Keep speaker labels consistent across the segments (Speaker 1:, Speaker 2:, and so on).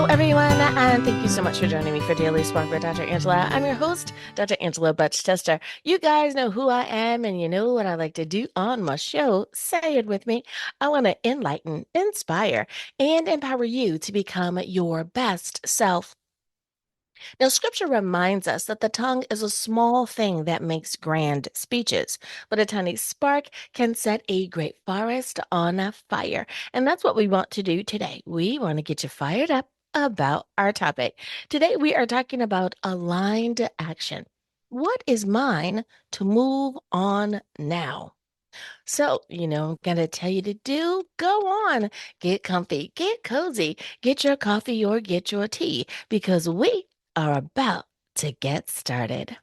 Speaker 1: Hello, everyone, and thank you so much for joining me for Daily Spark with Dr. Angela. I'm your host, Dr. Angela Butch Tester. You guys know who I am, and you know what I like to do on my show. Say it with me. I want to enlighten, inspire, and empower you to become your best self. Now, scripture reminds us that the tongue is a small thing that makes grand speeches, but a tiny spark can set a great forest on a fire. And that's what we want to do today. We want to get you fired up about our topic. Today, we are talking about aligned action. What is mine to move on now? So, I'm going to tell you to do, go on, get comfy, get cozy, get your coffee or get your tea because we are about to get started.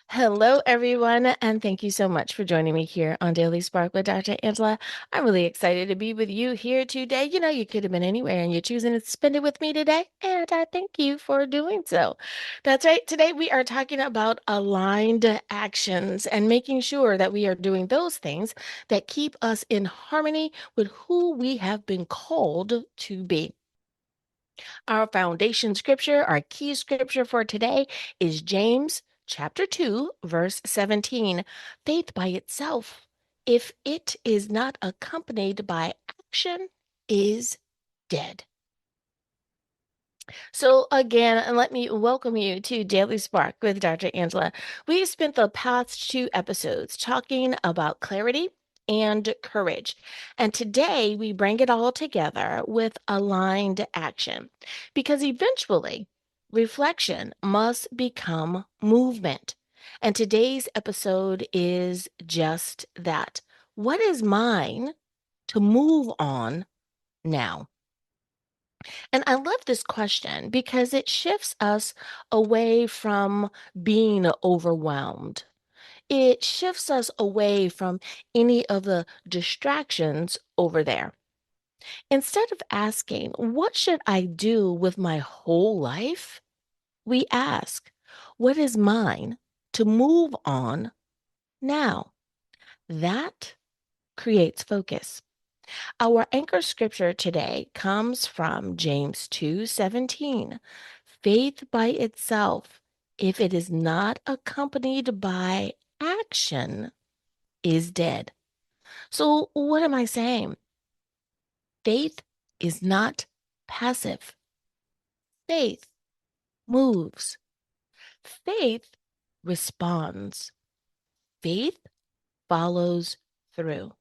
Speaker 1: Hello, everyone, and thank you so much for joining me here on Daily Spark with Dr. Angela. I'm really excited to be with you here today. You could have been anywhere and you're choosing to spend it with me today, and I thank you for doing so. That's right. Today, we are talking about aligned actions and making sure that we are doing those things that keep us in harmony with who we have been called to be. Our foundation scripture, our key scripture for today is James chapter 2, verse 17. Faith by itself, if it is not accompanied by action, is dead. So, again, and let me welcome you to Daily Spark with Dr. Angela. We spent the past two episodes talking about clarity and courage. And today we bring it all together with aligned action because eventually reflection must become movement. And today's episode is just that. What is mine to move on now? And I love this question because it shifts us away from being overwhelmed. It shifts us away from any of the distractions over there. Instead of asking, what should I do with my whole life? We ask, what is mine to move on now? That creates focus. Our anchor scripture today comes from James 2:17. Faith by itself, if it is not accompanied by action, is dead. So, what am I saying? Faith is not passive. Faith moves. Faith responds. Faith follows through.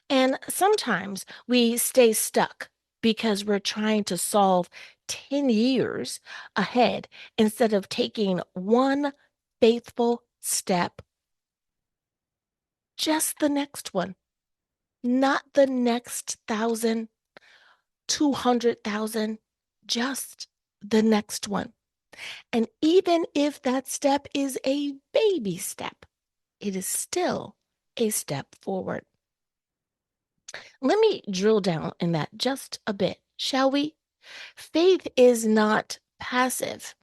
Speaker 1: And sometimes we stay stuck because we're trying to solve 10 years ahead instead of taking one faithful step, just the next one, not the next 1,000, 200,000, just the next one. And even if that step is a baby step, it is still a step forward. Let me drill down in that just a bit, shall we? Faith is not passive.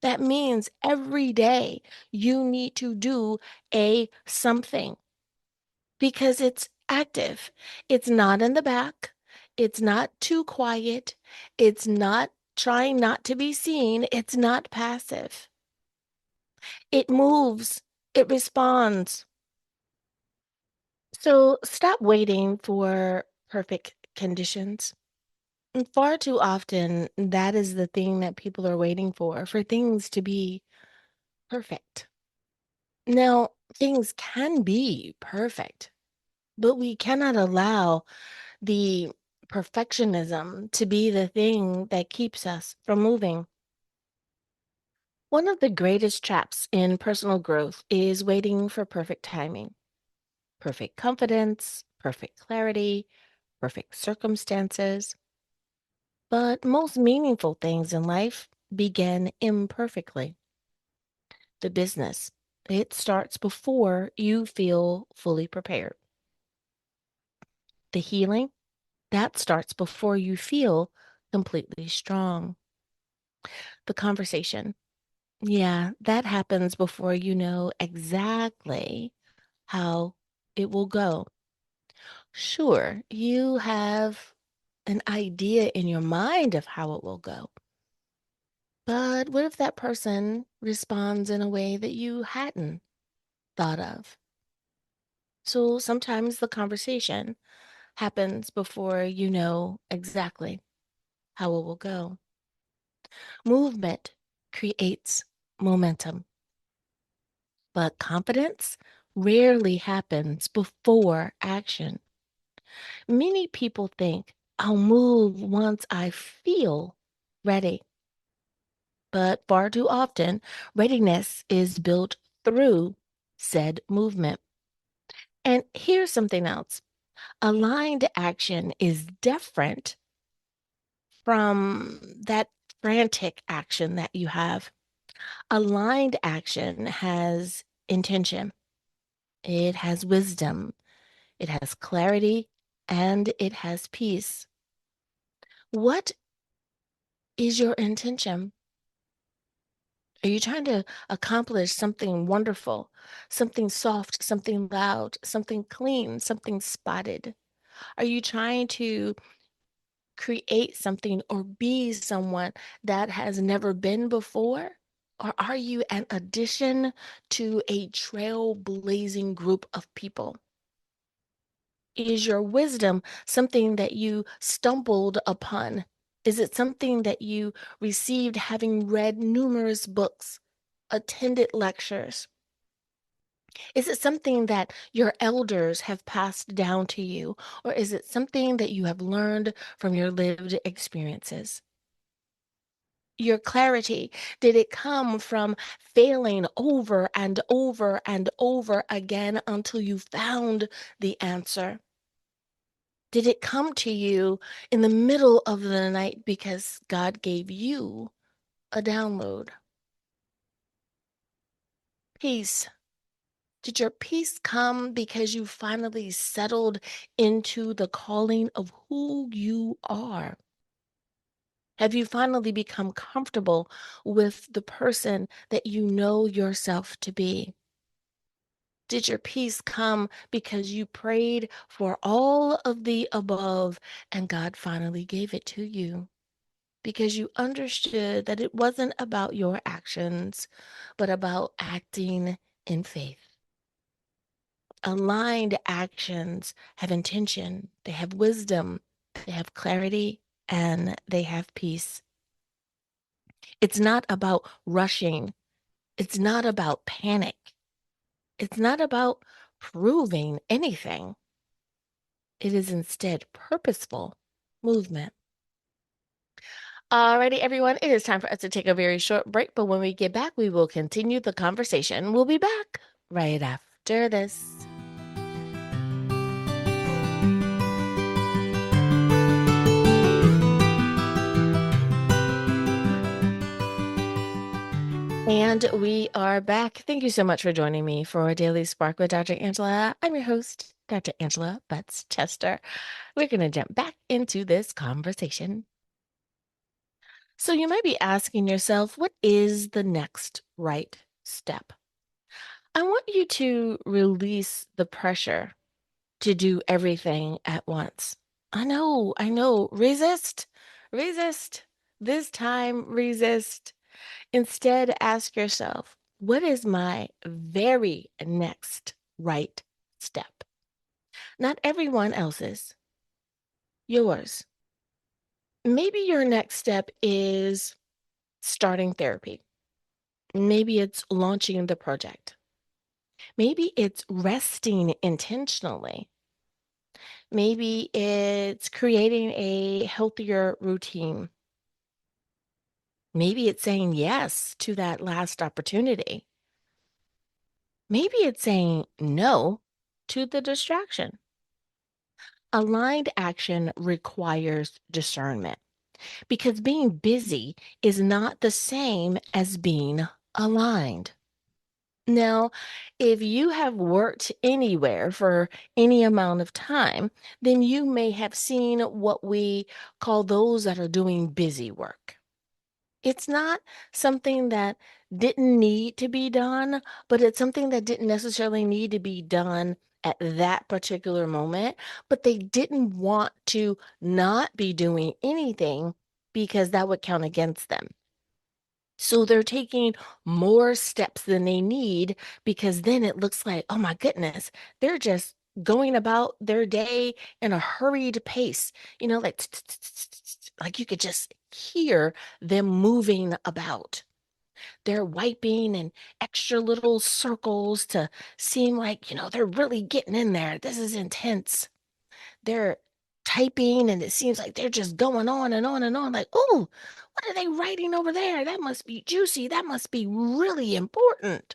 Speaker 1: That means every day you need to do a something because it's active. It's not in the back. It's not too quiet. It's not trying not to be seen. It's not passive. It moves. It responds. So stop waiting for perfect conditions. And far too often, that is the thing that people are waiting for things to be perfect. Now, things can be perfect, but we cannot allow the perfectionism to be the thing that keeps us from moving. One of the greatest traps in personal growth is waiting for perfect timing, perfect confidence, perfect clarity, perfect circumstances. But most meaningful things in life begin imperfectly. The business, it starts before you feel fully prepared. The healing, that starts before you feel completely strong. The conversation, yeah, that happens before you know exactly how it will go. Sure, you have an idea in your mind of how it will go. But what if that person responds in a way that you hadn't thought of? So sometimes the conversation happens before you know exactly how it will go. Movement creates momentum, but confidence rarely happens before action. Many people think, I'll move once I feel ready. But far too often, readiness is built through said movement. And here's something else: aligned action is different from that frantic action that you have. Aligned action has intention, it has wisdom, it has clarity, and it has peace. What is your intention? Are you trying to accomplish something wonderful, something soft, something loud, something clean, something spotted? Are you trying to create something or be someone that has never been before? Or are you an addition to a trailblazing group of people? Is your wisdom something that you stumbled upon? Is it something that you received having read numerous books, attended lectures? Is it something that your elders have passed down to you, or is it something that you have learned from your lived experiences? Your clarity, did it come from failing over and over and over again until you found the answer? Did it come to you in the middle of the night because God gave you a download? Peace. Did your peace come because you finally settled into the calling of who you are? Have you finally become comfortable with the person that you know yourself to be? Did your peace come because you prayed for all of the above and God finally gave it to you? Because you understood that it wasn't about your actions, but about acting in faith. Aligned actions have intention, they have wisdom, they have clarity, and they have peace. It's not about rushing, it's not about panic, it's not about proving anything. It is instead purposeful movement. Alrighty, everyone, it is time for us to take a very short break, but when we get back, we will continue the conversation. We'll be back right after this. And we are back. Thank you so much for joining me for a Daily Spark with Dr. Angela. I'm your host, Dr. Angela Butts Chester. We're going to jump back into this conversation. So, you might be asking yourself, what is the next right step? I want you to release the pressure to do everything at once. I know. Resist, resist. This time, resist. Instead, ask yourself, what is my very next right step? Not everyone else's, yours. Maybe your next step is starting therapy. Maybe it's launching the project. Maybe it's resting intentionally. Maybe it's creating a healthier routine. Maybe it's saying yes to that last opportunity. Maybe it's saying no to the distraction. Aligned action requires discernment because being busy is not the same as being aligned. Now, if you have worked anywhere for any amount of time, then you may have seen what we call those that are doing busy work. It's not something that didn't need to be done, but it's something that didn't necessarily need to be done at that particular moment, but they didn't want to not be doing anything because that would count against them. So they're taking more steps than they need because then it looks like, oh my goodness, they're just going about their day in a hurried pace, like like you could just hear them moving about. They're wiping in extra little circles to seem like, they're really getting in there. This is intense. They're typing and it seems like they're just going on and on and on. Like, oh, what are they writing over there? That must be juicy. That must be really important.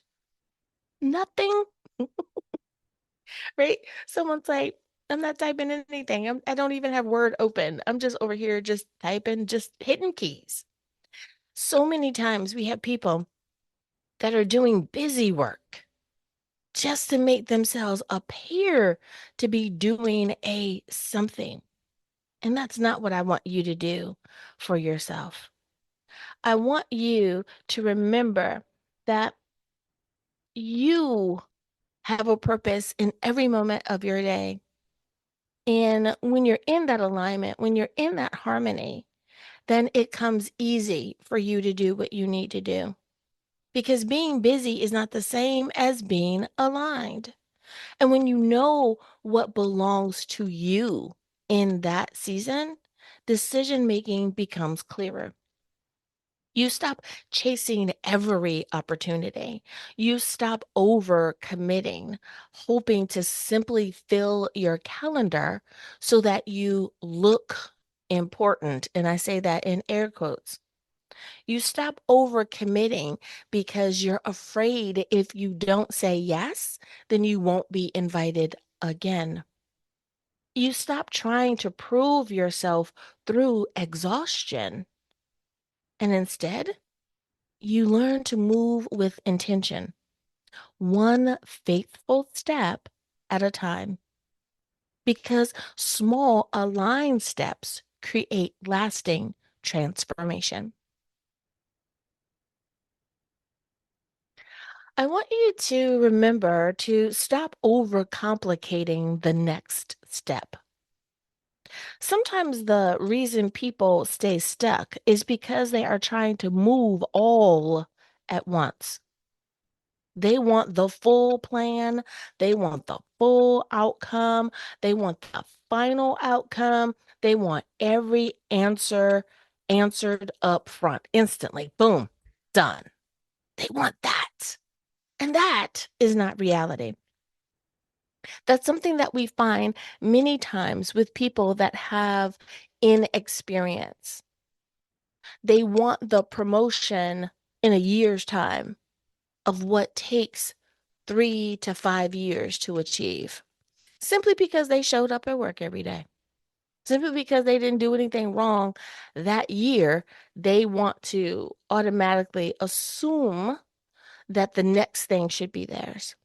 Speaker 1: Nothing, right? Someone's like, I'm not typing anything. I don't even have Word open. I'm just over here just typing, just hitting keys. So many times we have people that are doing busy work just to make themselves appear to be doing a something. And that's not what I want you to do for yourself. I want you to remember that you have a purpose in every moment of your day. And when you're in that alignment, when you're in that harmony, then it comes easy for you to do what you need to do. Because being busy is not the same as being aligned. And when you know what belongs to you in that season, decision making becomes clearer. You stop chasing every opportunity. You stop over committing, hoping to simply fill your calendar so that you look important. And I say that in air quotes. You stop over committing because you're afraid if you don't say yes, then you won't be invited again. You stop trying to prove yourself through exhaustion. And instead, you learn to move with intention, one faithful step at a time, because small aligned steps create lasting transformation. I want you to remember to stop overcomplicating the next step. Sometimes the reason people stay stuck is because they are trying to move all at once. They want the full plan. They want the full outcome. They want the final outcome. They want every answer answered up front instantly. Boom, done. They want that. And that is not reality. That's something that we find many times with people that have inexperience. They want the promotion in a year's time of what takes 3 to 5 years to achieve, simply because they showed up at work every day. Simply because they didn't do anything wrong that year, they want to automatically assume that the next thing should be theirs.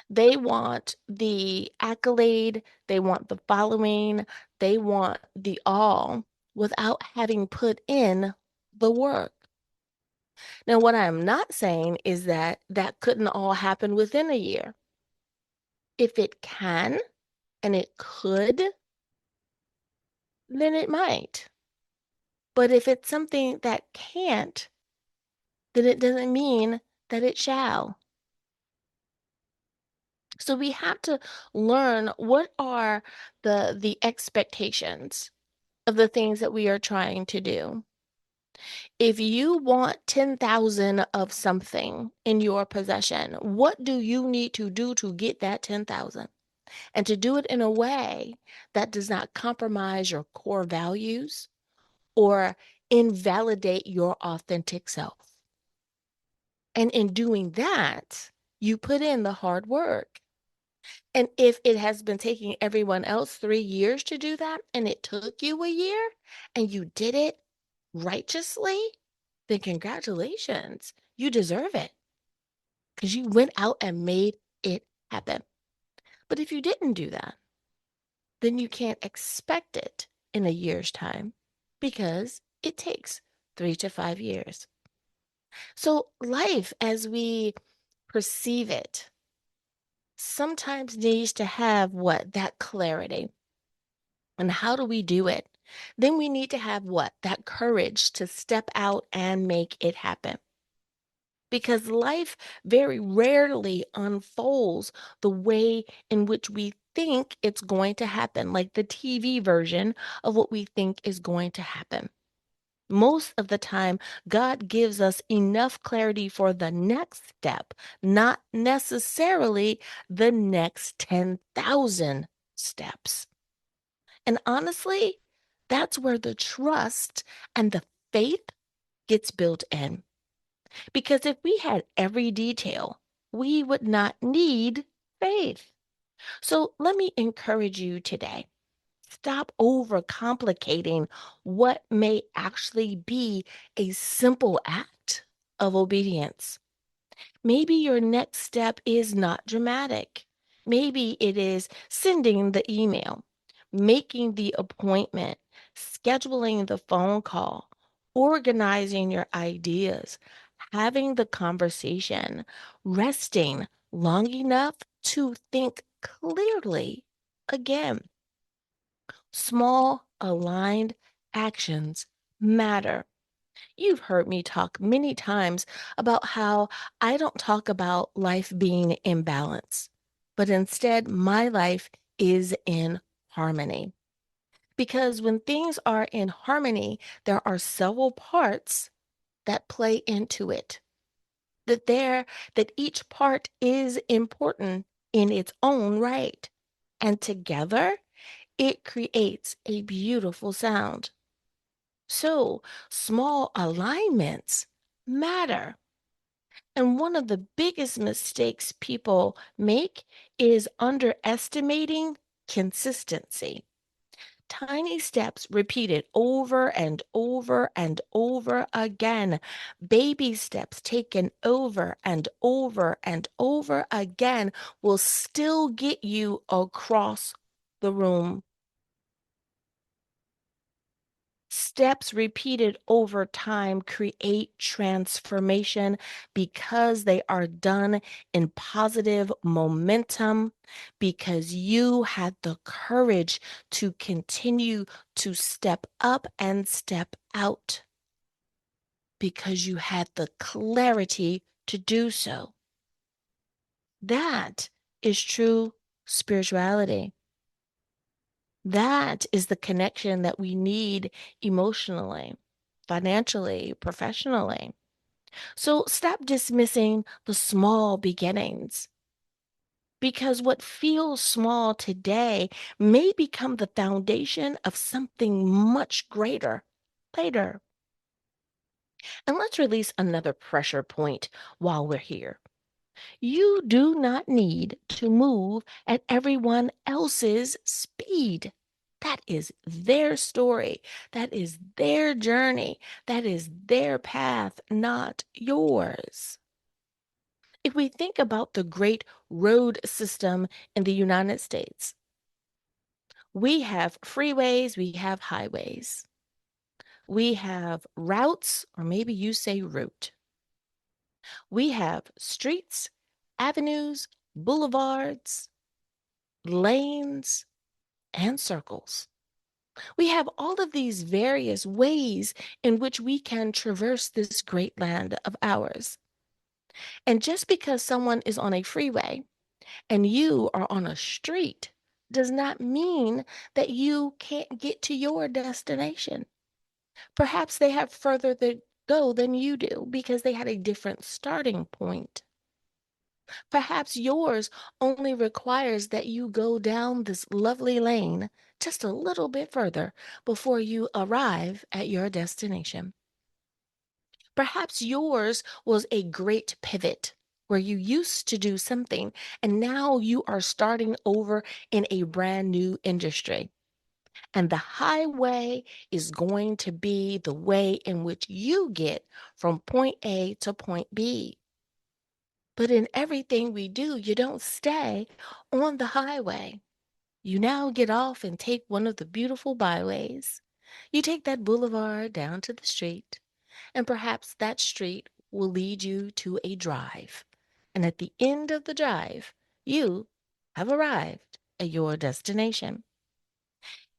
Speaker 1: They want the accolade, they want the following, they want the all without having put in the work. Now, what I'm not saying is that that couldn't all happen within a year. If it can and it could, then it might. But if it's something that can't, then it doesn't mean that it shall. So we have to learn what are the expectations of the things that we are trying to do. If you want 10,000 of something in your possession, what do you need to do to get that 10,000? And to do it in a way that does not compromise your core values or invalidate your authentic self. And in doing that, you put in the hard work. And if it has been taking everyone else 3 years to do that, and it took you a year, and you did it righteously, then congratulations. You deserve it because you went out and made it happen. But if you didn't do that, then you can't expect it in a year's time because it takes 3 to 5 years. So, life as we perceive it sometimes needs to have what? That clarity. And how do we do it? Then we need to have what? That courage to step out and make it happen. Because life very rarely unfolds the way in which we think it's going to happen, like the TV version of what we think is going to happen. Most of the time, God gives us enough clarity for the next step, not necessarily the next 10,000 steps. And honestly, that's where the trust and the faith gets built in. Because if we had every detail, we would not need faith. So let me encourage you today. Stop overcomplicating what may actually be a simple act of obedience. Maybe your next step is not dramatic. Maybe it is sending the email, making the appointment, scheduling the phone call, organizing your ideas, having the conversation, resting long enough to think clearly again. Small, aligned actions matter. You've heard me talk many times about how I don't talk about life being in balance, but instead, my life is in harmony. Because when things are in harmony, there are several parts that play into it. That each part is important in its own right. And together, it creates a beautiful sound. So, small alignments matter. And one of the biggest mistakes people make is underestimating consistency. Tiny steps repeated over and over and over again. Baby steps taken over and over and over again will still get you across the room. Steps repeated over time create transformation because they are done in positive momentum, because you had the courage to continue to step up and step out, because you had the clarity to do so. That is true spirituality. That is the connection that we need emotionally, financially, professionally. So stop dismissing the small beginnings, because what feels small today may become the foundation of something much greater later. And let's release another pressure point while we're here. You do not need to move at everyone else's speed. That is their story. That is their journey. That is their path, not yours. If we think about the great road system in the United States, we have freeways, we have highways, we have routes, or maybe you say route. We have streets, avenues, boulevards, lanes, and circles. We have all of these various ways in which we can traverse this great land of ours. And just because someone is on a freeway and you are on a street does not mean that you can't get to your destination. Perhaps they have further to go than you do because they had a different starting point. Perhaps yours only requires that you go down this lovely lane just a little bit further before you arrive at your destination. Perhaps yours was a great pivot where you used to do something and now you are starting over in a brand new industry. And the highway is going to be the way in which you get from point A to point B. But in everything we do, you don't stay on the highway. You now get off and take one of the beautiful byways. You take that boulevard down to the street. And perhaps that street will lead you to a drive. And at the end of the drive, you have arrived at your destination.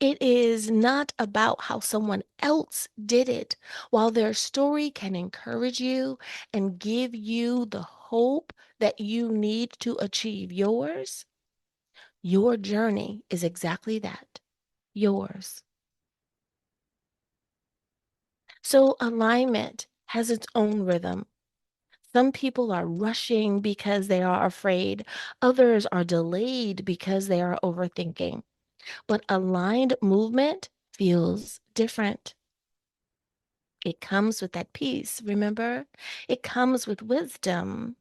Speaker 1: It is not about how someone else did it. While their story can encourage you and give you the hope that you need to achieve yours, your journey is exactly that, yours. So alignment has its own rhythm. Some people are rushing because they are afraid. Others are delayed because they are overthinking. But aligned movement feels different. It comes with that peace, remember? It comes with wisdom.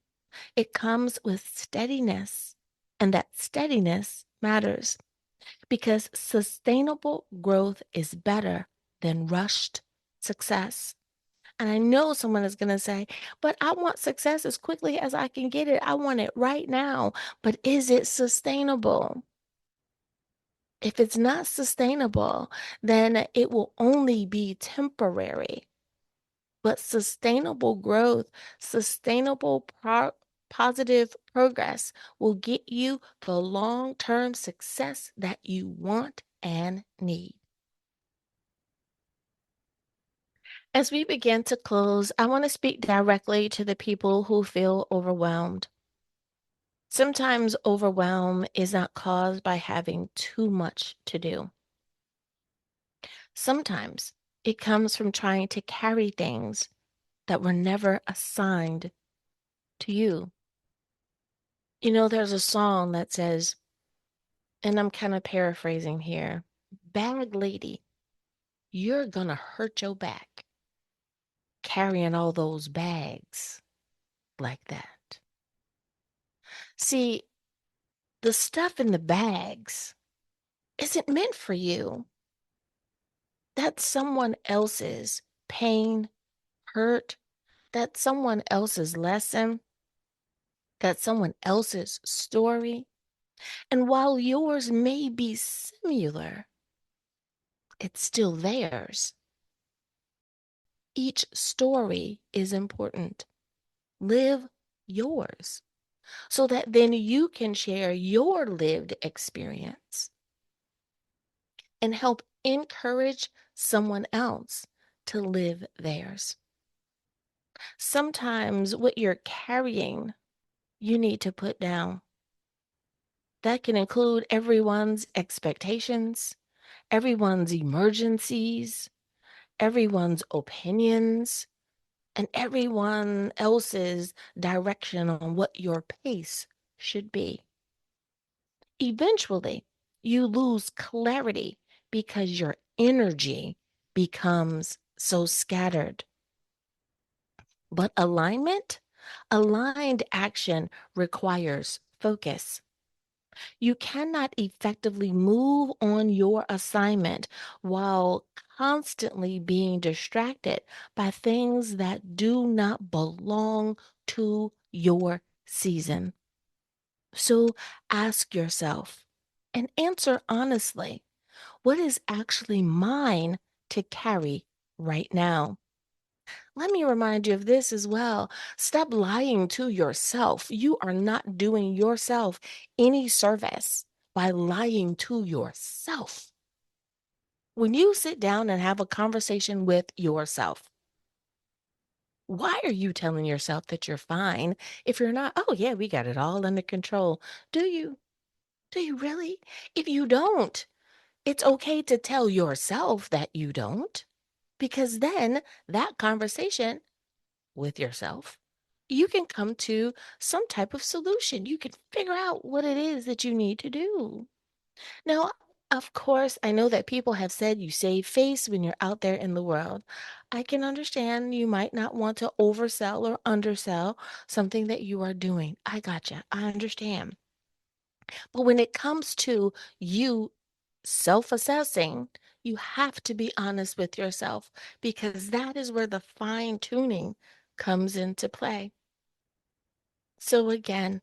Speaker 1: It comes with steadiness. And that steadiness matters because sustainable growth is better than rushed success. And I know someone is going to say, but I want success as quickly as I can get it. I want it right now. But is it sustainable? If it's not sustainable, then it will only be temporary. But sustainable growth, positive progress will get you the long term success that you want and need. As we begin to close, I want to speak directly to the people who feel overwhelmed. Sometimes overwhelm is not caused by having too much to do. Sometimes it comes from trying to carry things that were never assigned to you. You know, there's a song that says, and I'm kind of paraphrasing here, bag lady, you're gonna hurt your back carrying all those bags like that. See, the stuff in the bags isn't meant for you. That's someone else's pain, hurt, that's someone else's lesson, that's someone else's story. And while yours may be similar, it's still theirs. Each story is important. Live yours so that then you can share your lived experience and help encourage someone else to live theirs. Sometimes what you're carrying, you need to put down. That can include everyone's expectations, everyone's emergencies, everyone's opinions, and everyone else's direction on what your pace should be. Eventually, you lose clarity because your energy becomes so scattered. But aligned action requires focus. You cannot effectively move on your assignment while constantly being distracted by things that do not belong to your season. So ask yourself and answer honestly, what is actually mine to carry right now? Let me remind you of this as well. Stop lying to yourself. You are not doing yourself any service by lying to yourself. When you sit down and have a conversation with yourself, why are you telling yourself that you're fine if you're not? Oh, yeah, we got it all under control. Do you? Do you really? If you don't, it's okay to tell yourself that you don't, because then that conversation with yourself, you can come to some type of solution. You can figure out what it is that you need to do. Now, of course, I know that people have said you save face when you're out there in the world. I can understand you might not want to oversell or undersell something that you are doing. I gotcha. I understand. But when it comes to you self assessing, you have to be honest with yourself because that is where the fine tuning comes into play. So, again,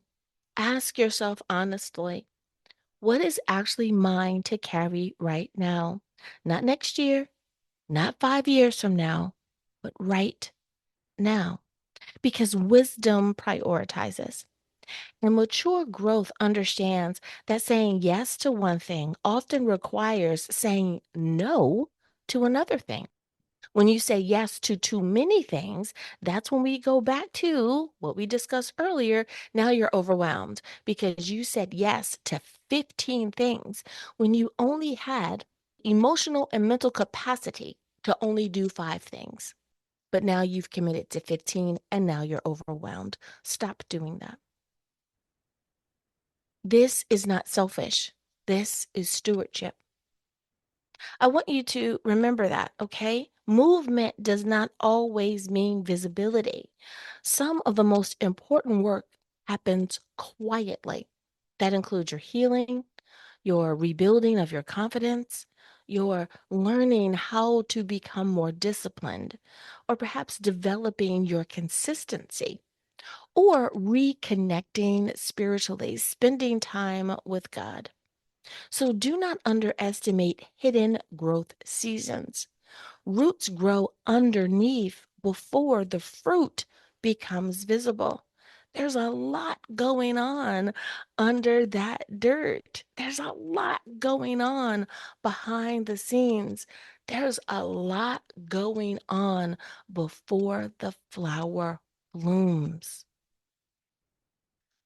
Speaker 1: ask yourself honestly, what is actually mine to carry right now? Not next year, not 5 years from now, but right now, because wisdom prioritizes. And mature growth understands that saying yes to one thing often requires saying no to another thing. When you say yes to too many things, that's when we go back to what we discussed earlier. Now you're overwhelmed because you said yes to 15 things when you only had emotional and mental capacity to only do 5 things. But now you've committed to 15 and now you're overwhelmed. Stop doing that. This is not selfish. This is stewardship. I want you to remember that, okay? Movement does not always mean visibility. Some of the most important work happens quietly. That includes your healing, your rebuilding of your confidence, your learning how to become more disciplined, or perhaps developing your consistency, or reconnecting spiritually, spending time with God. So do not underestimate hidden growth seasons. Roots grow underneath before the fruit becomes visible. There's a lot going on under that dirt. There's a lot going on behind the scenes. There's a lot going on before the flower blooms.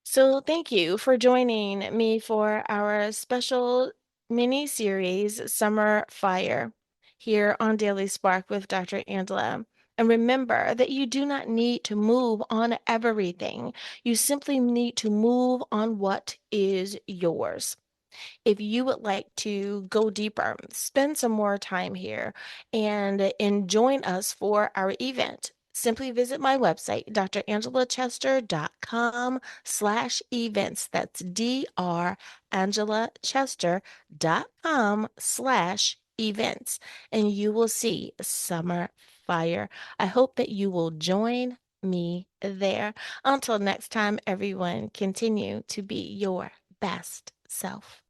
Speaker 1: So, thank you for joining me for our special mini series, Summer Fire, here on Daily Spark with Dr. Angela. And remember that you do not need to move on everything, you simply need to move on what is yours. If you would like to go deeper, spend some more time here and join us for our event, simply visit my website, drangela.chester.com/events. That's drangela.chester.com/events. And you will see Summer Fire. I hope that you will join me there. Until next time, everyone, continue to be your best self.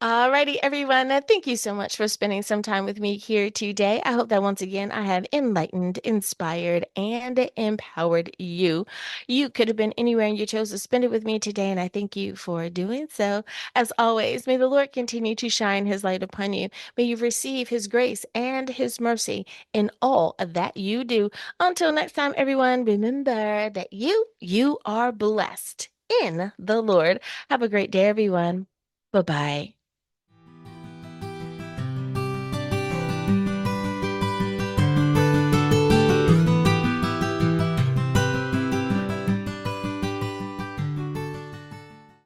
Speaker 1: Alrighty, everyone. Thank you so much for spending some time with me here today. I hope that once again I have enlightened, inspired, and empowered you. You could have been anywhere and you chose to spend it with me today, and I thank you for doing so. As always, may the Lord continue to shine his light upon you. May you receive his grace and his mercy in all that you do. Until next time, everyone, remember that you are blessed in the Lord. Have a great day, everyone. Bye bye.